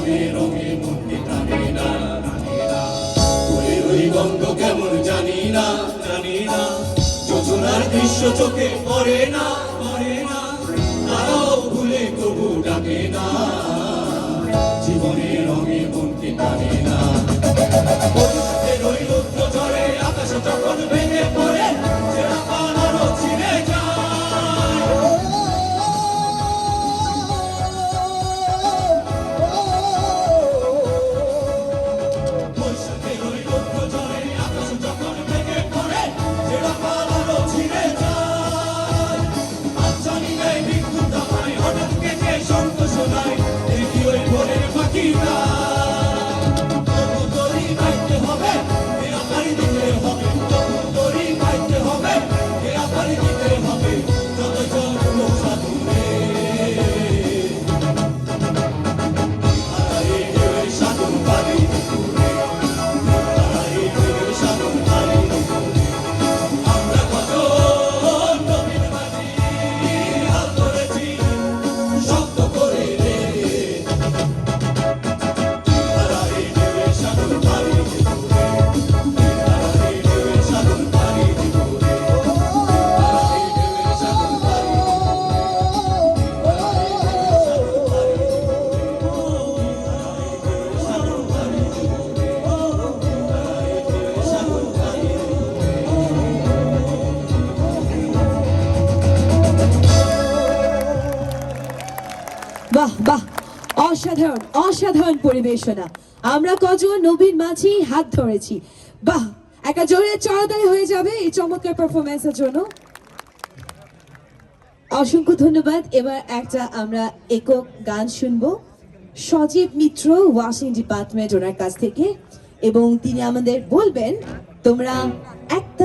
রঙে রঙে মনকে টানে না ফুলের ওই গন্ধ কেমন জানি না যোজনার দৃশ্য চোখে পড়ে না তারাও ভুলে তবু ডাকে না জীবনের রঙে মনকে টানে না বৈশাখের ওই রৌদ্র ঝড়ে আকাশে যখন ভেঙে পড়ে ছেঁড়া পান আরো ছিঁড়ে যায় বৈশাখের ওই রৌদ্র ঝড়ে আকাশে যখন ভেঙে পড়ে ছেঁড়া পান আরো ছিঁড়ে যায় আচ্ছানি গায়ে বিদ্যুৎ দামায় হঠাৎ কেটে শঙ্খ শোনায় দেখি ওই ভোরের পাখিটা বাহ বাহ, অসাধারণ অসাধারণ পরিবেশনা। আমরা কজন নবীন মাঝি হাত ধরেছি। বাহ, একটা জোরে চড়াতাড়ি হয়ে যাবে এই চমৎকার পারফরমেন্সের জন্য। অসংখ্য ধন্যবাদ। এবার একটা আমরা একক গান শুনবো সজীব মিত্র, ওয়াশিং ডিপার্টমেন্ট, ওনার কাছ থেকে, এবং তিনি আমাদের বলবেন তোমরা একটা